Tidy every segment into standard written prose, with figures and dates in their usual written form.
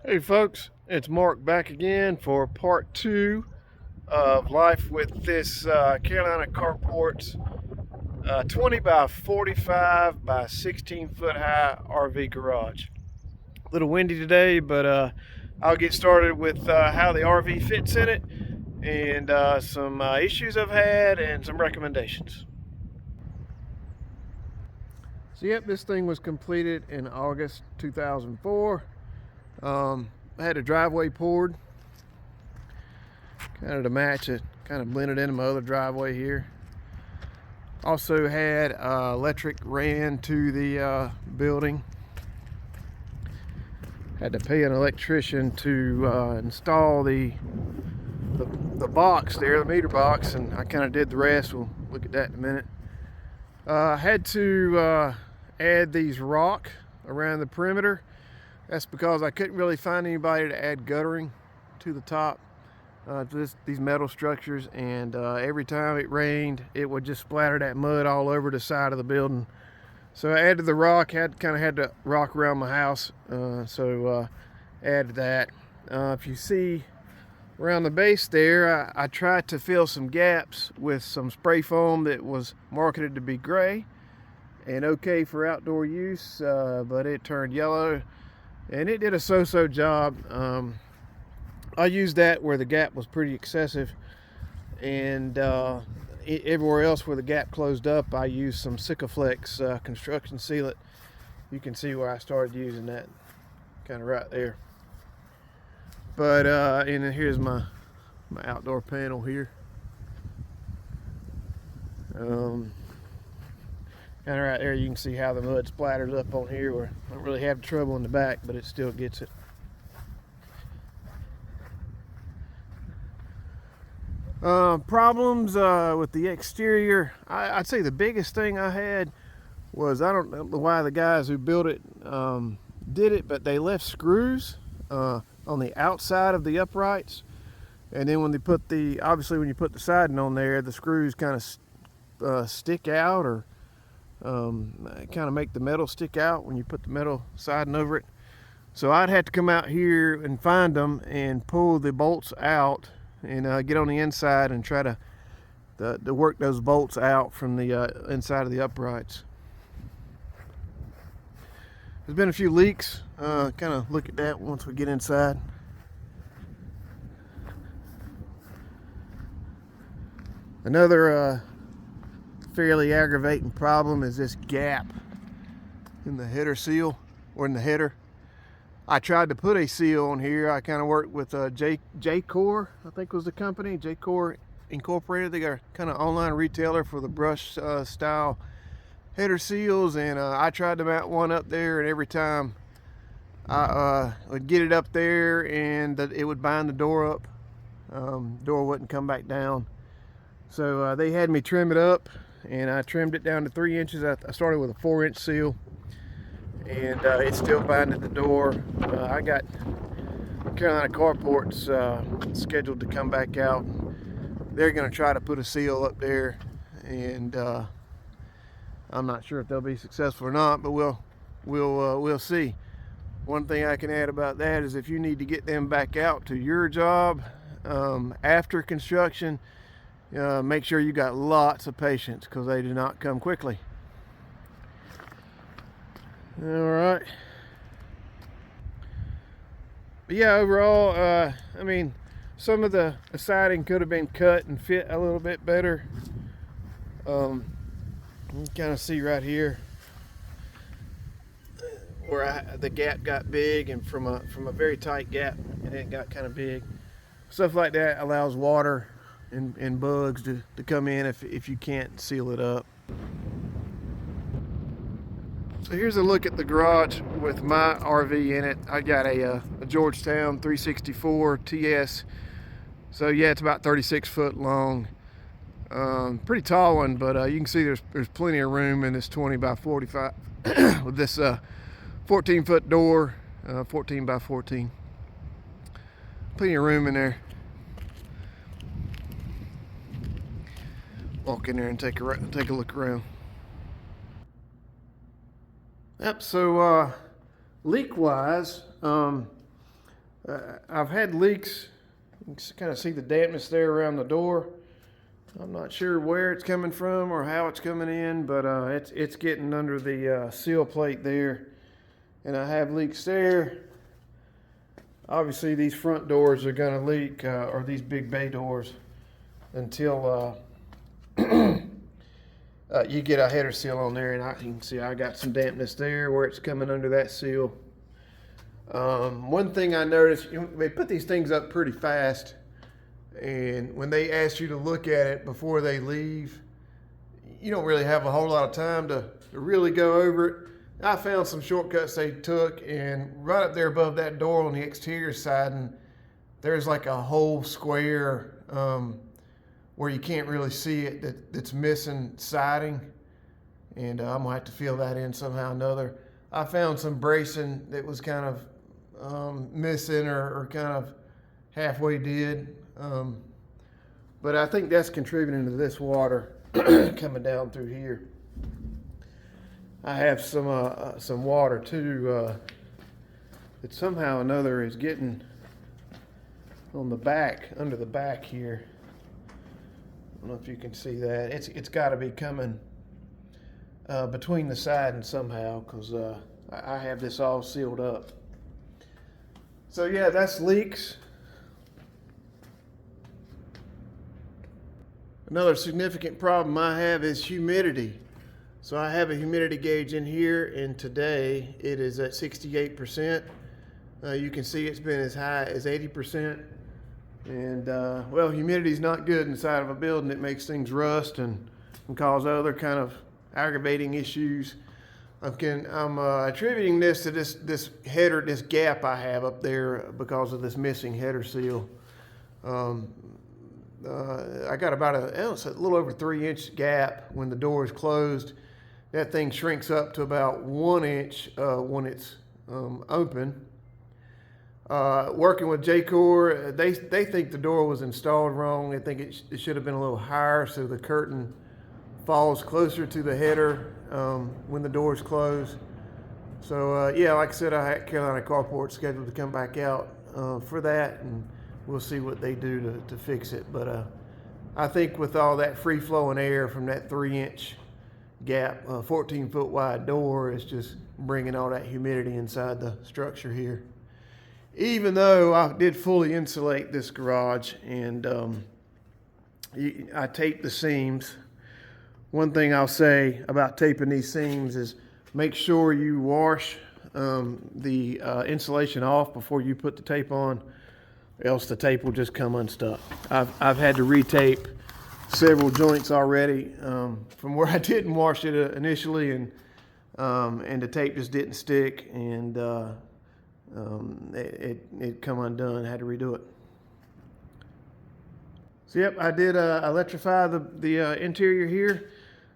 Hey folks, it's Mark back again for part two of life with this Carolina Carports 20 by 45 by 16 foot high RV garage. A little windy today, but I'll get started with how the RV fits in it and some issues I've had and some recommendations. So yep, this thing was completed in August 2004. I had a driveway poured kind of to match it, kind of blended into my other driveway here. Also had electric ran to the building. Had to pay an electrician to install the box there, the meter box, and I kind of did the rest. We'll look at that in a minute. Had to add these rock around the perimeter. That's because I couldn't really find anybody to add guttering to the top to these metal structures, and every time it rained it would just splatter that mud all over the side of the building. So I added the rock. Had to rock around my house, so added that. If you see around the base there, I tried to fill some gaps with some spray foam that was marketed to be gray and okay for outdoor use, but it turned yellow. And it did a so-so job. I used that where the gap was pretty excessive, and everywhere else where the gap closed up, I used some Sikaflex construction sealant. You can see where I started using that, kind of right there. But and then here's my outdoor panel here. Kind of right there, you can see how the mud splatters up on here, where I don't really have trouble in the back, but it still gets it. Problems with the exterior. I'd say the biggest thing I had was, I don't know why the guys who built it did it, but they left screws on the outside of the uprights, and then when they put obviously when you put the siding on there, the screws kind of stick out, or kind of make the metal stick out when you put the metal siding over it. So I'd have to come out here and find them and pull the bolts out and get on the inside and try to work those bolts out from the inside of the uprights. There's been a few leaks. Kind of look at that once we get inside. Another fairly aggravating problem is this gap in the header seal, or in the header. I tried to put a seal on here. I kind of worked with J-Core, I think was the company, J-Core Incorporated. They got a kind of online retailer for the brush style header seals, and I tried to mount one up there, and every time I would get it up there and it would bind the door up. Door wouldn't come back down. So they had me trim it up, and I trimmed it down to 3 inches. I started with a 4-inch seal, and it's still binding the door. I got Carolina Carports scheduled to come back out. They're going to try to put a seal up there, and I'm not sure if they'll be successful or not, but we'll see. One thing I can add about that is, if you need to get them back out to your job after construction, make sure you got lots of patience, because they do not come quickly. All right. But yeah, overall, I mean, some of the siding could have been cut and fit a little bit better. You can kind of see right here where the gap got big, and from a very tight gap, and it got kind of big. Stuff like that allows water and bugs to come in if you can't seal it up. So here's a look at the garage with my RV in it. I got a Georgetown 364 TS. So yeah, it's about 36 foot long. Pretty tall one, but you can see there's plenty of room in this 20 by 45 with this 14 foot door, 14 by 14. Plenty of room in there. Walk in there and take a look around. Yep, so leak wise, I've had leaks. You can kind of see the dampness there around the door. I'm not sure where it's coming from or how it's coming in, but it's getting under the seal plate there, and I have leaks there. Obviously, these front doors are going to leak, or these big bay doors, until you get a header seal on there, and you can see I got some dampness there where it's coming under that seal. One thing I noticed, they put these things up pretty fast, and when they ask you to look at it before they leave, you don't really have a whole lot of time to really go over it. I found some shortcuts they took, and right up there above that door on the exterior side, and there's like a whole square where you can't really see it that's missing siding, and I'm gonna have to fill that in somehow or another. I found some bracing that was kind of missing or kind of halfway did. But I think that's contributing to this water coming down through here. I have some water too that somehow or another is getting on the back, under the back here. I don't know if you can see that. It's got to be coming between the siding somehow, because I have this all sealed up. So yeah, that's leaks. Another significant problem I have is humidity. So I have a humidity gauge in here, and today it is at 68%. You can see it's been as high as 80%. And well, humidity is not good inside of a building. It makes things rust and can cause other kind of aggravating issues. I'm attributing this to this header, this gap I have up there because of this missing header seal. I got about it's a little over 3-inch gap when the door is closed. That thing shrinks up to about 1 inch when it's open. Working with J-Core, they think the door was installed wrong. They think it should have been a little higher so the curtain falls closer to the header when the door is closed. So yeah, like I said, I had Carolina Carports scheduled to come back out for that, and we'll see what they do to fix it. But I think with all that free flowing air from that 3-inch gap, 14-foot wide door is just bringing all that humidity inside the structure here. Even though I did fully insulate this garage, and I taped the seams. One thing I'll say about taping these seams is make sure you wash the insulation off before you put the tape on, else the tape will just come unstuck. I've had to retape several joints already from where I didn't wash it initially, and the tape just didn't stick, and it come undone. I had to redo it. So yep, I did electrify the interior here.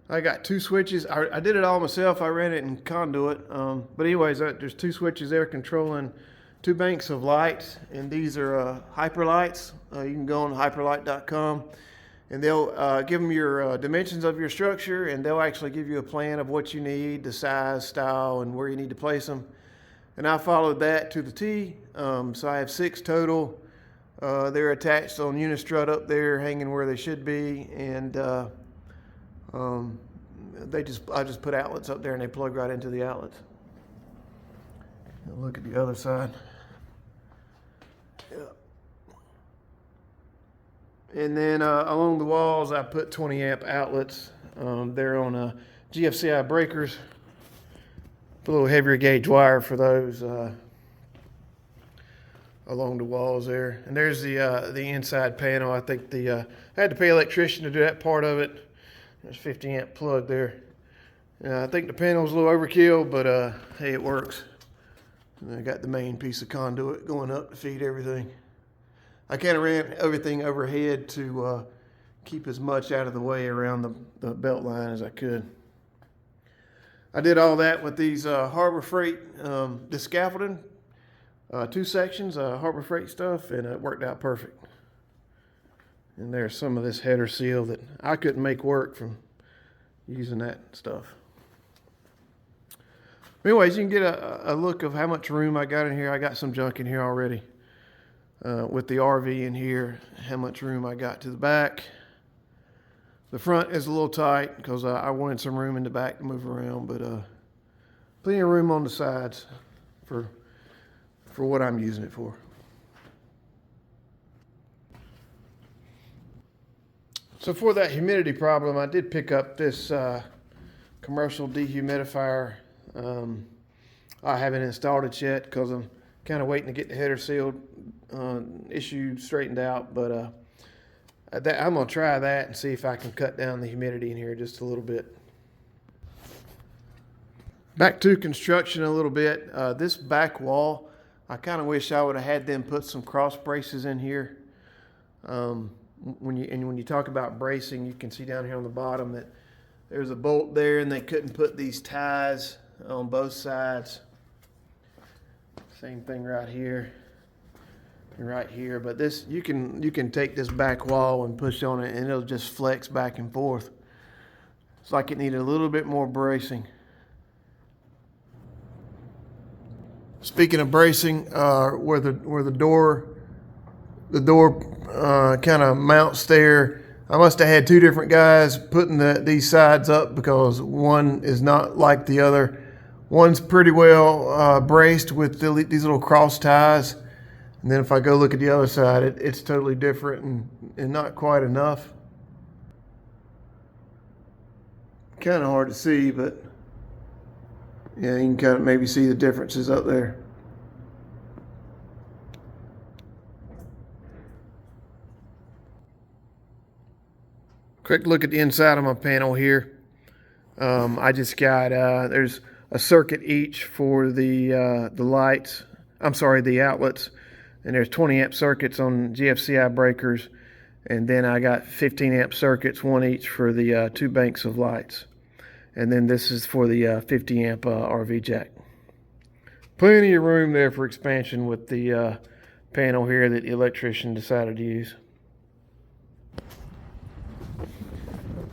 I got 2 switches. I did it all myself. I ran it in conduit. But anyways, there's 2 switches there controlling 2 banks of lights, and these are Hyperlights. You can go on hyperlight.com, and they'll give them your dimensions of your structure, and they'll actually give you a plan of what you need, the size, style, and where you need to place them. And I followed that to the T. So I have 6 total. They're attached on unistrut up there, hanging where they should be, and I just put outlets up there, and they plug right into the outlets. Now look at the other side. Yeah. And then along the walls, I put 20 amp outlets. They're on GFCI breakers. A little heavier gauge wire for those along the walls there. And there's the inside panel. I think I had to pay an electrician to do that part of it. There's a 50 amp plug there. I think the panel's a little overkill, but hey, it works. And I got the main piece of conduit going up to feed everything. I kind of ran everything overhead to keep as much out of the way around the belt line as I could. I did all that with these Harbor Freight, this scaffolding, 2 sections, Harbor Freight stuff, and it worked out perfect. And there's some of this header seal that I couldn't make work from using that stuff. Anyways, you can get a look of how much room I got in here. I got some junk in here already. with the RV in here, how much room I got to the back. The front is a little tight because I wanted some room in the back to move around, but plenty of room on the sides for what I'm using it for. So for that humidity problem, I did pick up this commercial dehumidifier. I haven't installed it yet because I'm kind of waiting to get the header seal issue straightened out, but I'm going to try that and see if I can cut down the humidity in here just a little bit. Back to construction a little bit. This back wall, I kind of wish I would have had them put some cross braces in here. When you talk about bracing, you can see down here on the bottom that there's a bolt there, and they couldn't put these ties on both sides. Same thing right here and right here. But this, you can take this back wall and push on it, and it'll just flex back and forth. It's like it needed a little bit more bracing. Speaking of bracing, where the door kind of mounts there, I must have had two different guys putting these sides up because one is not like the other. One's pretty well braced with these little cross ties, and then if I go look at the other side, it's totally different and not quite enough. Kind of hard to see, but yeah, you can kind of maybe see the differences up there. Quick look at the inside of my panel here. I just got, there's a circuit each for the lights. I'm sorry, the outlets. And there's 20 amp circuits on GFCI breakers. And then I got 15 amp circuits, one each for the 2 banks of lights. And then this is for the 50 amp RV jack. Plenty of room there for expansion with the panel here that the electrician decided to use.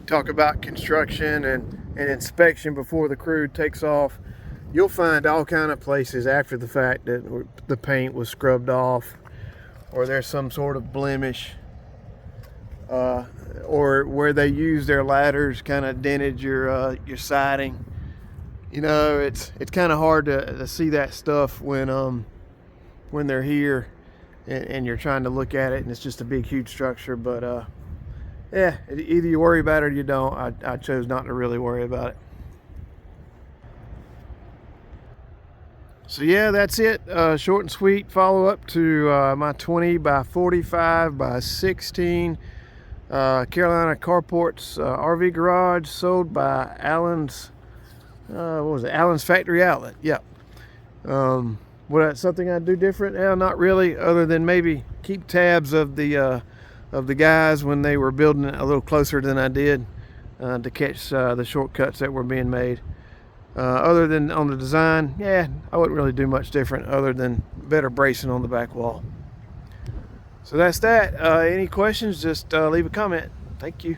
Talk about construction and inspection before the crew takes off. You'll find all kind of places after the fact that the paint was scrubbed off, or there's some sort of blemish, or where they use their ladders kind of dented your siding. You know, it's kind of hard to see that stuff when they're here and you're trying to look at it and it's just a big huge structure. But yeah, either you worry about it or you don't. I chose not to really worry about it. So yeah, that's it. Short and sweet follow-up to my 20 by 45 by 16 Carolina Carports RV garage, sold by Allen's. What was it? Allen's Factory Outlet. Yep. Something I'd do different? Yeah, not really, other than maybe keep tabs of the guys when they were building it a little closer than I did to catch the shortcuts that were being made. Other than on the design, yeah, I wouldn't really do much different other than better bracing on the back wall. So that's that. Any questions, just leave a comment. Thank you.